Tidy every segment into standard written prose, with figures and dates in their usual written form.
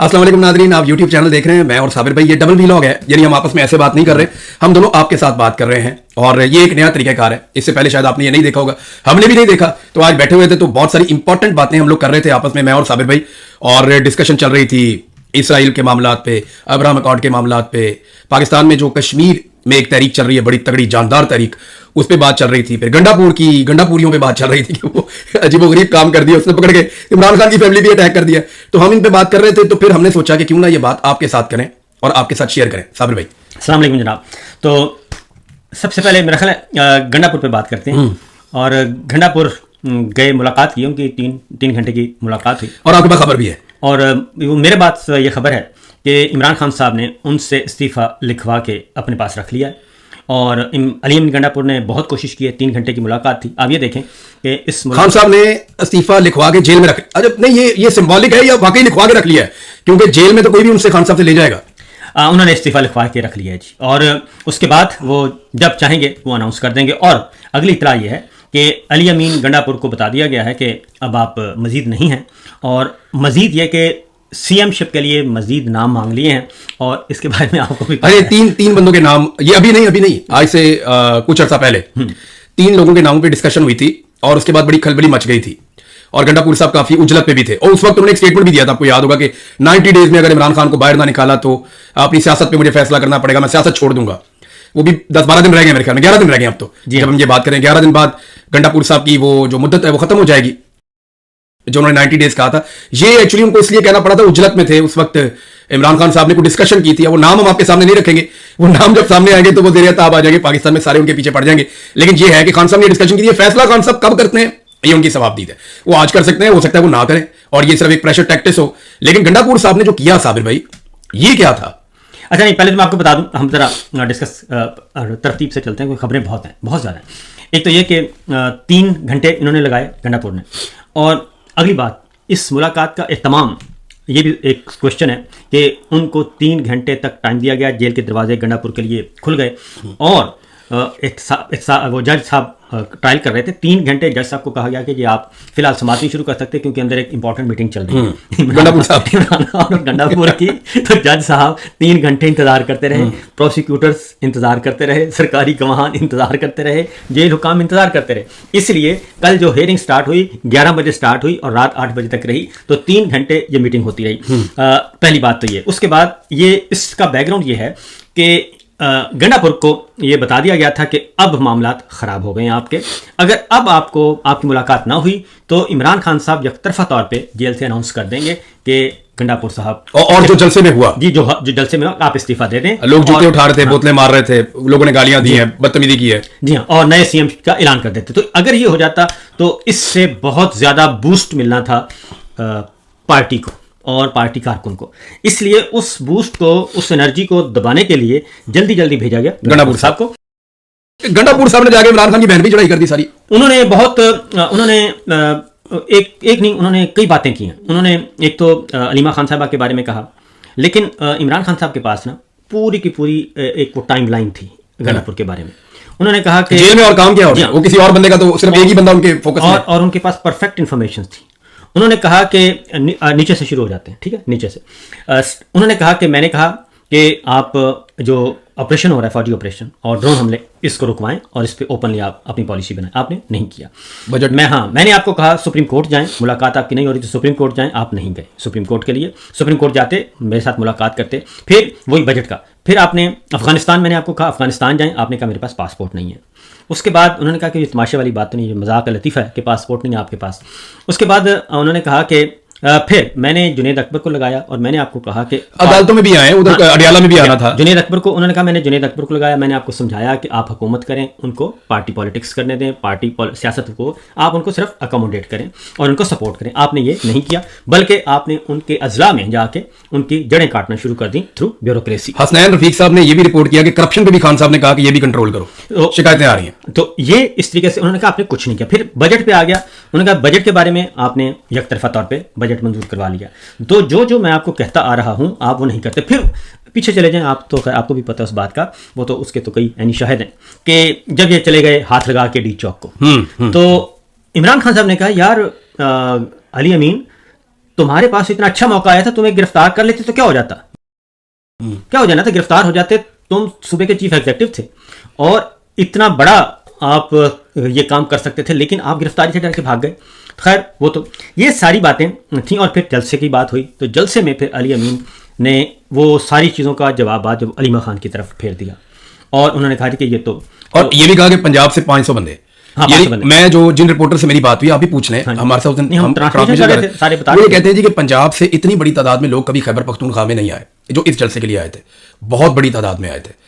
अस्सलाम वालेकुम नादरीन, आप YouTube चैनल देख रहे हैं। मैं और साबिर भाई, ये डबल व्लॉग है, यानी हम आपस में ऐसे बात नहीं कर रहे, हम दोनों आपके साथ बात कर रहे हैं। और ये एक नया तरीकाकार है, इससे पहले शायद आपने ये नहीं देखा होगा, हमने भी नहीं देखा। तो आज बैठे हुए थे तो बहुत सारी इंपॉर्टेंट बातें हम लोग कर रहे थे आपस में, मैं और साबिर भाई, और डिस्कशन चल रही थी इसराइल के मामलात पे, अब्राहम अकॉर्ड के मामलात पे, पाकिस्तान में जो कश्मीर में एक तहरीक चल रही है, बड़ी तगड़ी जानदार तहरीक, उस पर बात चल रही थी। फिर गंडापुरियों पे बात चल रही थी कि वो अजीबोगरीब काम कर दिया, उसने पकड़ के इमरान खान की फैमिली भी अटैक कर दिया। तो हम इन पे बात कर रहे थे, तो फिर हमने सोचा कि क्यों ना ये बात आपके साथ करें और आपके साथ शेयर करें। साबिर भाई, अस्सलाम वालेकुम जनाब। तो सबसे पहले मेरा ख्याल है गंडापुर पे बात करते हैं। और गंडापुर गए, मुलाकात की, उनकी तीन घंटे की मुलाकात हुई, और आपके पास खबर भी है। और मेरे पास ये खबर है कि इमरान खान साहब ने उनसे इस्तीफ़ा लिखवा के अपने पास रख लिया है। और अली अमीन गंडापुर ने बहुत कोशिश की है, 3 घंटे की मुलाकात थी। आप ये देखें कि इस खान साहब ने इस्तीफा लिखवा के जेल में रख, अच्छा नहीं, ये सिंबॉलिक है या वाकई लिखवा के रख लिया है? क्योंकि जेल में तो कोई भी उनसे खान साहब से ले जाएगा। उन्होंने इस्तीफा लिखवा के रख लिया है जी, और उसके बाद वो जब चाहेंगे वो अनाउंस कर देंगे। और अगली इतला ये है कि अली अमीन गंडापुर को बता दिया गया है कि अब आप मजीद नहीं हैं, और मजीद ये कि सीएमशिप के लिए मजीद नाम मांग लिए हैं। और इसके बारे में आपको भी अरे तीन बंदों के नाम, ये अभी नहीं, आज से कुछ अर्सा पहले 3 लोगों के नामों पे डिस्कशन हुई थी, और उसके बाद बड़ी खलबली मच गई थी। और गंडापुर साहब काफी उजलत पे भी थे, और उस वक्त उन्होंने एक स्टेटमेंट भी दिया था, आपको याद होगा कि 90 डेज में अगर इमरान खान को बाहर ना निकाला तो अपनी सियासत पे मुझे फैसला करना पड़ेगा, मैं सियासत छोड़ दूंगा। वो भी 10-12 दिन रह गए, मेरे ख्याल में 11 दिन रह गए अब तो। जब हम ये बात करें, 11 दिन बाद गंडापुर साहब की वो जो मुद्दत है वो खत्म हो जाएगी, जो उन्होंने 90 डेज कहा था। ये एक्चुअली उनको इसलिए कहना पड़ा था, उजलत में थे उस वक्त। इमरान खान साहब ने कोई डिस्कशन की थी, वो नाम हम आपके सामने नहीं रखेंगे, वो नाम जब सामने आएंगे तो वो ज़ेरे ताब आ जाएंगे, पाकिस्तान में सारे उनके पीछे पड़ जाएंगे। लेकिन ये है कि खान साहब ने डिस्कशन की थी। फैसला खान साहब कब करते हैं ये उनकी सवाबदीद है, वो आज कर सकते हैं, हो सकता है वो ना करें, और ये सिर्फ एक प्रेशर टैक्टिस हो। लेकिन गंडापुर साहब ने जो किया साबिर भाई, ये क्या था? अच्छा नहीं, पहले तो मैं आपको बता दूं, हम जरा डिस्कस तरतीब से चलते हैं, क्योंकि खबरें बहुत हैं, बहुत ज़्यादा हैं। एक तो ये कि 3 घंटे इन्होंने लगाए गंडापुर ने। और अगली बात, इस मुलाकात का एहतमाम, ये भी एक क्वेश्चन है कि उनको 3 घंटे तक टाइम दिया गया, जेल के दरवाजे गंडापुर के लिए खुल गए। और वो जज साहब ट्रायल कर रहे थे, 3 घंटे जज साहब को कहा गया कि आप फिलहाल समाप्ति शुरू कर सकते हैं, क्योंकि अंदर एक इंपॉर्टेंट मीटिंग चल रही है गंडापुर साहब और गंडापुर की। तो जज साहब 3 घंटे इंतजार करते रहे, प्रोसिक्यूटर्स इंतजार करते रहे, सरकारी गवाहान इंतजार करते रहे, जेल हुकाम इंतजार करते रहे। इसलिए कल जो हेयरिंग स्टार्ट हुई 11 बजे स्टार्ट हुई और रात 8 बजे तक रही, तो 3 घंटे ये मीटिंग होती रही। पहली बात तो ये। उसके बाद ये इसका बैकग्राउंड ये है कि गंडापुर को ये बता दिया गया था कि अब मामलात ख़राब हो गए हैं आपके, अगर अब आपकी मुलाकात ना हुई तो इमरान खान साहब यकतरफा तौर पे जेल से अनाउंस कर देंगे कि गंडापुर साहब, और जो जलसे में हुआ जी, जो जलसे में आप इस्तीफा दे दें। लोग जूते उठा रहे थे, बोतलें मार रहे थे, लोगों ने गालियां दी हैं, बदतमीजी की है, जी हाँ, और नए सीएम का ऐलान कर देते। तो अगर ये हो जाता तो इससे बहुत ज़्यादा बूस्ट मिलना था पार्टी को और पार्टी कारकुन को। इसलिए उस बूस्ट को, उस एनर्जी को दबाने के लिए जल्दी भेजा गया गंडापुर साहब को। गंडापुर साहब ने जाके इमरान खान की बहन भी चढ़ाई कर दी सारी। उन्होंने एक नहीं, उन्होंने कई बातें की हैं। उन्होंने एक तो अलीमा खान साहबा के बारे में कहा, लेकिन इमरान खान साहब के पास ना पूरी की पूरी एक वो टाइम लाइन थी गंडापुर के बारे में। उन्होंने कहा कि जेल में और काम क्या हो, वो किसी और बंदे का तो सिर्फ एक ही बंदा उनके फोकस में, और उनके पास परफेक्ट इंफॉर्मेशन थी। उन्होंने कहा कि नीचे से शुरू हो जाते हैं, ठीक है, नीचे से। उन्होंने कहा कि मैंने कहा कि आप जो ऑपरेशन हो रहा है, फौजी ऑपरेशन और ड्रोन हमले, इसको रुकवाएं और इस पे ओपनली आप अपनी पॉलिसी बनाएं। आपने नहीं किया बजट में। मैंने आपको कहा सुप्रीम कोर्ट जाएं, मुलाकात आपकी नहीं हो रही तो सुप्रीम कोर्ट जाएं, आप नहीं गए सुप्रीम कोर्ट के लिए। सुप्रीम कोर्ट जाते, मेरे साथ मुलाकात करते, फिर वही बजट का। फिर आपने अफगानिस्तान, मैंने आपको कहा अफगानिस्तान जाएं, आपने कहा मेरे पास पासपोर्ट नहीं है। उसके बाद उन्होंने कहा कि ये तमाशे वाली बात तो नहीं, मजाक का लतीफ़ा है कि पासपोर्ट नहीं है आपके पास। उसके बाद उन्होंने कहा कि फिर मैंने जुनेद अकबर को लगाया, और मैंने आपको कहा कि अदालतों में भी आए, उधर अडियाला में भी आना था। जुनेद अकबर को, उन्होंने कहा मैंने जुनेद अकबर को लगाया, मैंने आपको समझाया कि आप हुकूमत करें, उनको पार्टी पॉलिटिक्स करने दें, पार्टी सियासत को आप उनको सिर्फ अकोमोडेट करें और उनको सपोर्ट करें। आपने ये नहीं किया, बल्कि आपने उनके अजला में जाके उनकी जड़ें काटना शुरू कर the through bureaucracy. Hasnain Rafiq साहब ने यह भी रिपोर्ट किया कि करप्शन पे भी खान साहब ने कहा कि ये भी कंट्रोल करो, शिकायतें आ रही हैं। तो ये इस तरीके से उन्होंने कहा आपने कुछ नहीं किया। फिर बजट पे आ गया, उन्होंने कहा बजट के बारे में आपने यकतरफा तौर पर बजट मंजूर करवा लिया। तो जो मैं आपको कहता आ रहा हूं आप वो नहीं करते। फिर पीछे चले जाएं, आप तो आपको भी पता है उस बात का, वो तो उसके तो कई यानी शाहिद हैं कि जब ये चले गए हाथ लगा के डी चौक को, तो इमरान खान साहब ने कहा यार अली अमीन तुम्हारे पास इतना अच्छा मौका आया था, तुम्हें गिरफ्तार कर लेते तो क्या हो जाता? क्या हो जाना था? गिरफ्तार हो जाते, तुम सूबे के चीफ एग्जीक्यूटिव थे और इतना बड़ा आप ये काम कर सकते थे, लेकिन आप गिरफ्तारी से डर के भाग गए। खैर, वो तो ये सारी बातें थी। और फिर जलसे की बात हुई, तो जलसे में फिर अली अमीन ने वो सारी चीज़ों का जवाब जब अलीमा खान की तरफ फेर दिया और उन्होंने कहा कि ये तो, और ये भी कहा कि पंजाब से 500 बंदे। हाँ, यानी 500 बंदे। मैं जो जिन रिपोर्टर से मेरी बात हुई, आप भी पूछ लें, हाँ, हमारे साथ हम ट्रांसलेशन कर रहे थे, सारे बता वो रहे ये थे। कहते हैं जी कि पंजाब से इतनी बड़ी तादाद में लोग कभी खैबर पख्तूनख्वा में नहीं आए जो इस जलसे के लिए आए थे, बहुत बड़ी तादाद में आए थे।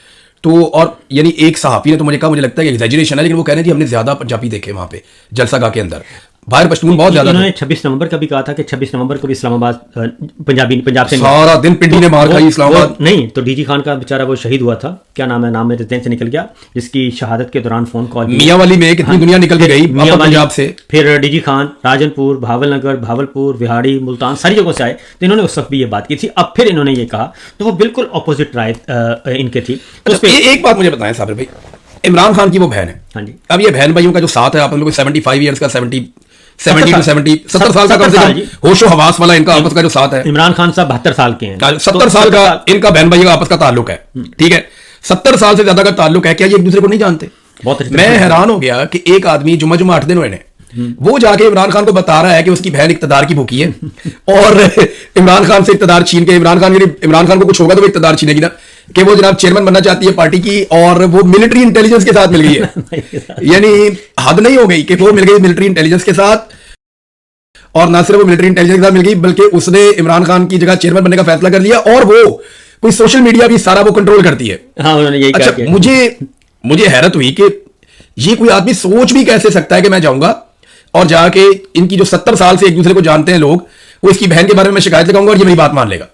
तो और यानी एक सहाफी ने तो मुझे कहा, मुझे लगता है कि एग्जैजरेशन है, लेकिन वो कह रहे हैं कि हमने ज्यादा पंजाबी देखे वहां पे जलसागाह के अंदर, बाहर पश्तून बहुत ज्यादा। उन्होंने 26 नवंबर का भी कहा था कि 26 नवंबर को भी इस्लामाबाद पंजाब से सारा दिन पिंडी ने मार खाई इस्लामाबाद। नहीं तो डीजी खान का बेचारा वो शहीद हुआ था, क्या नाम है, नाम मेरे ज़हन से निकल गया, जिसकी शहादत के दौरान फोन कॉल मियां वाली में कितनी दुनिया निकल के गई पंजाब से। फिर डीजी खान राजनपुर, भावलनगर, भावलपुर, विहाड़ी, मुल्तान, सारी जगहों से आए, तो इन्होंने उस वक्त भी ये बात की थी। अब फिर इन्होंने ये कहा, तो वो बिल्कुल अपोजिट राय इनके थी। तो अच्छा, एक बात मुझे बताएं साबिर भाई, इमरान खान की वो बहन है। हाँ जी। अब ये बहन भाइयों का जो साथ है, आपस में कोई 75 ईयर्स का 70 70 साल का कम से कम होशो हवास वाला इनका आपस का जो साथ है। इमरान खान साहब 72 साल के हैं। 70 साल का इनका बहन भाइयों का आपस का ताल्लुक है, ठीक है, 70 साल से ज्यादा का ताल्लुक है। क्या ये एक दूसरे को नहीं जानते? मैं हैरान हो गया कि एक आदमी जुम्मा 8 दिन हुए ने, वो जाके इमरान खान को बता रहा है कि उसकी बहन इक्तदार की भूखी है और इमरान खान से इक्तदार छीन के, इमरान खान को कुछ होगा तो वो इक्तदार छीनेगी ना, कि वो जनाब चेयरमैन बनना चाहती है पार्टी की और वो मिलिट्री इंटेलिजेंस के साथ मिल गई है। यानी हद नहीं हो गई कि वो मिल गई मिलिट्री इंटेलिजेंस के साथ, और ना सिर्फ वो मिलिट्री इंटेलिजेंस के साथ मिल गई, बल्कि उसने इमरान खान की जगह चेयरमैन बनने का फैसला कर लिया, और वो कोई सोशल मीडिया भी सारा वो कंट्रोल करती है। हाँ, उन्होंने यही अच्छा, कहा। मुझे हैरत हुई कि ये कोई आदमी सोच भी कैसे सकता है कि मैं जाऊंगा और जाके इनकी जो 70 साल से एक दूसरे को जानते हैं लोग, वो इसकी बहन के बारे में शिकायत लगाऊंगा और ये मेरी बात मान लेगा।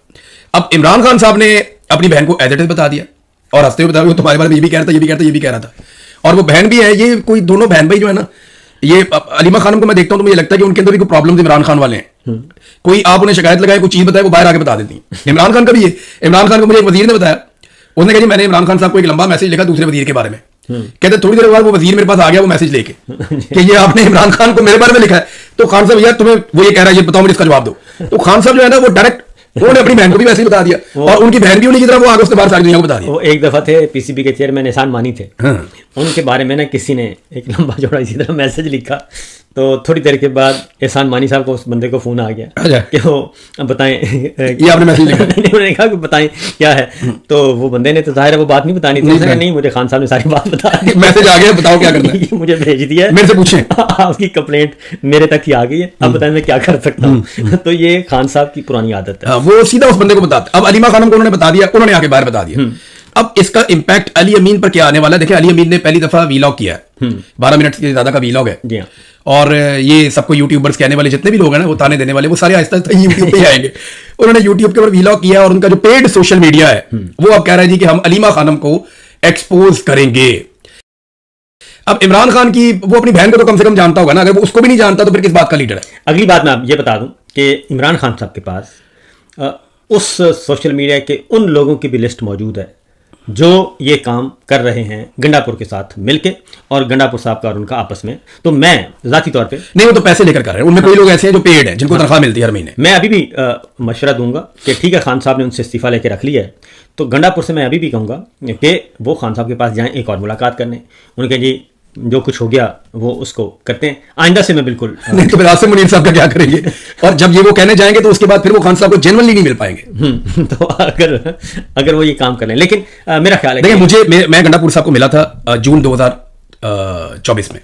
अब इमरान खान साहब ने अपनी बहन को एज इट इज बता दिया और हंसते हुए बता दिया, तुम्हारे बारे में ये भी कह रहा था, ये भी कह रहा था, ये भी कह रहा था, और वो बहन भी है। ये कोई दोनों बहन भाई जो है ना, ये अलीमा खानम को मैं देखता हूं तो मुझे लगता है कि उनके अंदर भी कोई प्रॉब्लम इमरान खान वाले हैं। कोई आप उन्हें शिकायत लगाए, कोई चीज बताए, वो बाहर आके बता देती हैं। इमरान खान का भी ये, इमरान खान को मुझे एक वजीर ने बताया, उसने कहा जी मैंने इमरान खान साहब को एक लंबा मैसेज लिखा दूसरे वजीर के बारे में, कहते थोड़ी देर बाद वो वजीर मेरे पास आ गया वो मैसेज लेके कि ये आपने इमरान खान को मेरे बारे में लिखा है। तो खान साहब यार तुम्हें वो ये कह रहा है, ये बताओ मुझे इसका जवाब दो। तो खान साहब जो है ना वो डायरेक्ट उन्होंने अपनी बहन को भी वैसे ही बता दिया और उनकी बहन भी उन्हीं की तरह वो आगे उसके बाहर सारी दुनिया को बता दिया। वो एक दफा थे पीसीबी के चेयरमैन एहसान मानी थे, उनके बारे में ना किसी ने एक लंबा चौड़ा इसी तरह मैसेज लिखा, तो थोड़ी देर के बाद एहसान मानी साहब को उस बंदे को फोन आ गया कि वो बताएं ये आपने मैसेज लिखा। उन्होंने कहा कि बताएं क्या है, तो वो बंदे ने तो जाहिर है वो बात नहीं बतानी थी, उसने नहीं मुझे खान साहब ने सारी बात बता दी, मैसेज आ गया बताओ क्या करना है, मुझे भेज दिया, मेरे से पूछें, उसकी कंप्लेंट मेरे तक ही आ गई है, अब बताएं मैं क्या कर सकता हूँ। तो ये खान साहब की पुरानी आदत है, वो सीधा उस बंदे को बताते। अब अलीमा खानम को उन्होंने बता दिया, उन्होंने आके बाहर बता दिया। अब इसका इंपैक्ट अली अमीन पर क्या आने वाला है? देखिए अली अमीन ने पहली दफा वीलॉग किया है, 12 मिनट से ज्यादा का वीलॉग है, और ये सबको यूट्यूबर्स कहने वाले जितने भी लोग हैं ना, वो ताने देने वाले, वो सारे आहिस्ता आहिस्ता यूट्यूब पे आएंगे। उन्होंने यूट्यूब के ऊपर वीलॉग किया और उनका जो पेड सोशल मीडिया है वो अब कह रहा है जी कि हम अलीमा खानम को एक्सपोज करेंगे। अब इमरान खान की वो अपनी बहन को तो कम से कम जानता होगा ना, अगर वो उसको भी नहीं जानता तो फिर किस बात का लीडर है? अगली बात मैं ये बता दूं कि इमरान खान साहब के पास उस सोशल मीडिया के उन लोगों की भी लिस्ट मौजूद है जो ये काम कर रहे हैं गंडापुर के साथ मिलके, और गंडापुर साहब का और उनका आपस में। तो मैं जाती तौर पे नहीं, वो तो पैसे लेकर कर रहे हैं, उनमें कोई लोग ऐसे हैं जो पेड हैं, जिनको तनख्वाह मिलती है हर महीने। मैं अभी भी मशवरा दूंगा कि ठीक है, खान साहब ने उनसे इस्तीफा लेके रख लिया है, तो गंडापुर से मैं अभी भी कहूँगा कि वो खान साहब के पास जाएं एक और मुलाकात करने, उनके जी जो कुछ हो गया वो उसको करते हैं, आइंदा से मैं बिल्कुल नहीं तो फिर आसिम मुनीर साहब का क्या करेंगे? और जब ये वो कहने जाएंगे तो उसके बाद फिर वो खान साहब को जेन्युइनली नहीं मिल पाएंगे। तो अगर वो ये काम कर लें, लेकिन मेरा ख्याल है देखिए मैं गंडापुर साहब को मिला था जून 2024 में।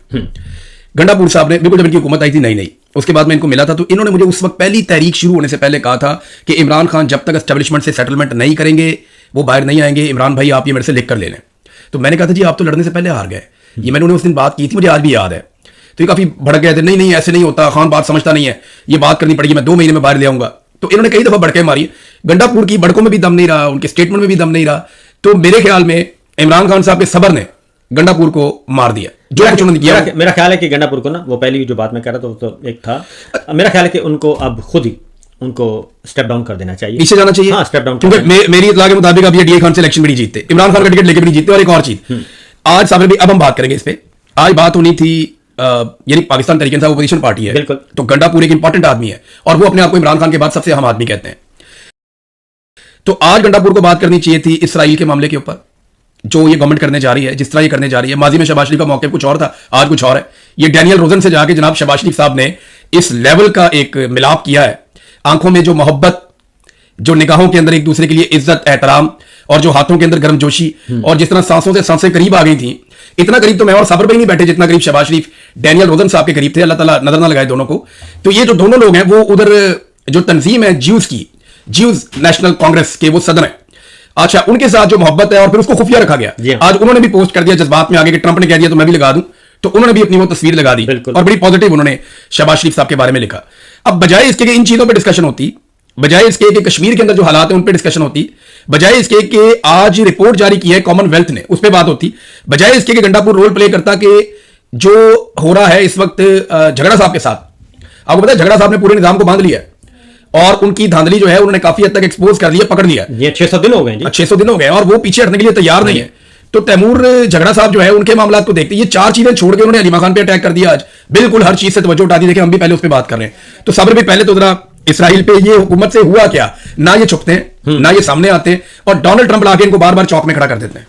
गंडापुर साहब ने बिल्कुल जब इनकी हुकूमत आई थी नई उसके बाद मैं इनको मिला था, तो इन्होंने मुझे उस वक्त पहली तहरीक शुरू होने से पहले कहा था कि इमरान खान जब तक एस्टेब्लिशमेंट से सेटलमेंट नहीं करेंगे वो बाहर नहीं आएंगे, इमरान भाई आप ये मेरे से लिख कर ले लें। तो मैंने कहा था जी आप तो लड़ने से पहले हार गए, ये मैंने उन्हें उस दिन बात की थी, मुझे आज भी याद है। तो ये काफी भड़क गए थे, नहीं ऐसे नहीं होता, खान बात समझता नहीं है, ये बात करनी पड़ेगी, मैं 2 महीने में बाहर ले आऊंगा। तो इन्होंने कई दफा भड़के मारी, गंडापुर की भड़कों में भी दम नहीं रहा, उनके स्टेटमेंट में भी दम नहीं रहा। तो मेरे ख्याल में इमरान खान साहब के सब्र ने गंडापुर को मार दिया, जो कुछ उन्होंने किया। मेरा ख्याल है कि गंडापुर को ना, वो पहली जो बात मैं कह रहा था तो एक था, मेरा ख्याल है कि उनको अब खुद ही उनको स्टेप डाउन कर देना चाहिए, पीछे जाना चाहिए। हाँ, स्टेप डाउन, क्योंकि मेरी इत्तला के मुताबिक अब ये डीए खान से इलेक्शन भी नहीं जीतते, इमरान खान का टिकट लेके भी नहीं जीतते। और एक और चीज आज साबिर भी, अब हम बात करेंगे इस पे, आज बात होनी थी यानी पाकिस्तान तरीके से अपोजिशन पार्टी है, बिल्कुल। तो गंडापुर एक इंपॉर्टेंट आदमी है और वो अपने आप को इमरान खान के बाद सबसे अहम आदमी कहते हैं। तो आज गंडापुर को बात करनी चाहिए थी इसराइल के मामले के ऊपर, जो ये गवर्नमेंट करने जा रही है, जिस तरह ये करने जा रही है। माजी में शहबाज शरीफ का मौके कुछ और था, आज कुछ और है। ये डैनियल रोजन से जाके जनाब शहबाज शरीफ साहब ने इस लेवल का एक मिलाप किया है, आंखों में जो मोहब्बत, जो निगाहों के अंदर एक दूसरे के लिए इज्जत एहतराम, और जो हाथों के अंदर गर्मजोशी, और जिस तरह सांसों से सांसें करीब आ गई थी, इतना करीब तो मैं और साबर भाई नहीं बैठे जितना करीब शहबाज शरीफ डैनियल रोजन साहब के करीब थे। अल्लाह ताला नजर ना लगाए दोनों को। तो ये जो दोनों लोग हैं वो उधर जो तंजीम है ज्यूज की, ज्यूज नेशनल कांग्रेस के वो सदर है, अच्छा, उनके साथ जो मोहब्बत है और फिर उसको खुफिया रखा गया। आज उन्होंने भी पोस्ट कर दिया जज्बात में आगे कि ट्रंप ने कह दिया तो मैं भी लगा दूं, तो उन्होंने भी अपनी वो तस्वीर लगा दी और बड़ी पॉजिटिव उन्होंने शहबाज शरीफ साहब के बारे में लिखा। अब बजाय इसके कि इन चीजों पर डिस्कशन होती, बजाय इसके कि कश्मीर के अंदर जो हालात है उन पर डिस्कशन होती, बजाय इसके कि आज रिपोर्ट जारी की है कॉमनवेल्थ ने उस पर बात होती, बजाय इसके कि गंडापुर रोल प्ले करता कि जो हो रहा है इस वक्त झगड़ा साहब के साथ, आपको पता है झगड़ा साहब ने पूरे निजाम को बांध लिया है और उनकी धांधली जो है उन्होंने काफी हद तक एक्सपोज कर लिया, पकड़ लिया। ये 600 दिन हो गए जी, 600 दिन हो गए और वो पीछे हटने के लिए तैयार नहीं है। तो तैमूर झगड़ा साहब जो है उनके मामला को देखते ये चार चीजें छोड़ के उन्होंने अलीमा खान पे अटैक कर दिया। आज बिल्कुल हर चीज से तवज्जो उठा दी। देखिए हम भी पहले उस पर बात कर रहे हैं, तो सब्र भी पहले तो जरा इसराइल पे ये हुकूमत से हुआ क्या, ना ये छुपते हैं ना ये सामने आते हैं और डोनाल्ड ट्रंप लाके इनको बार बार चौक में खड़ा कर देते हैं।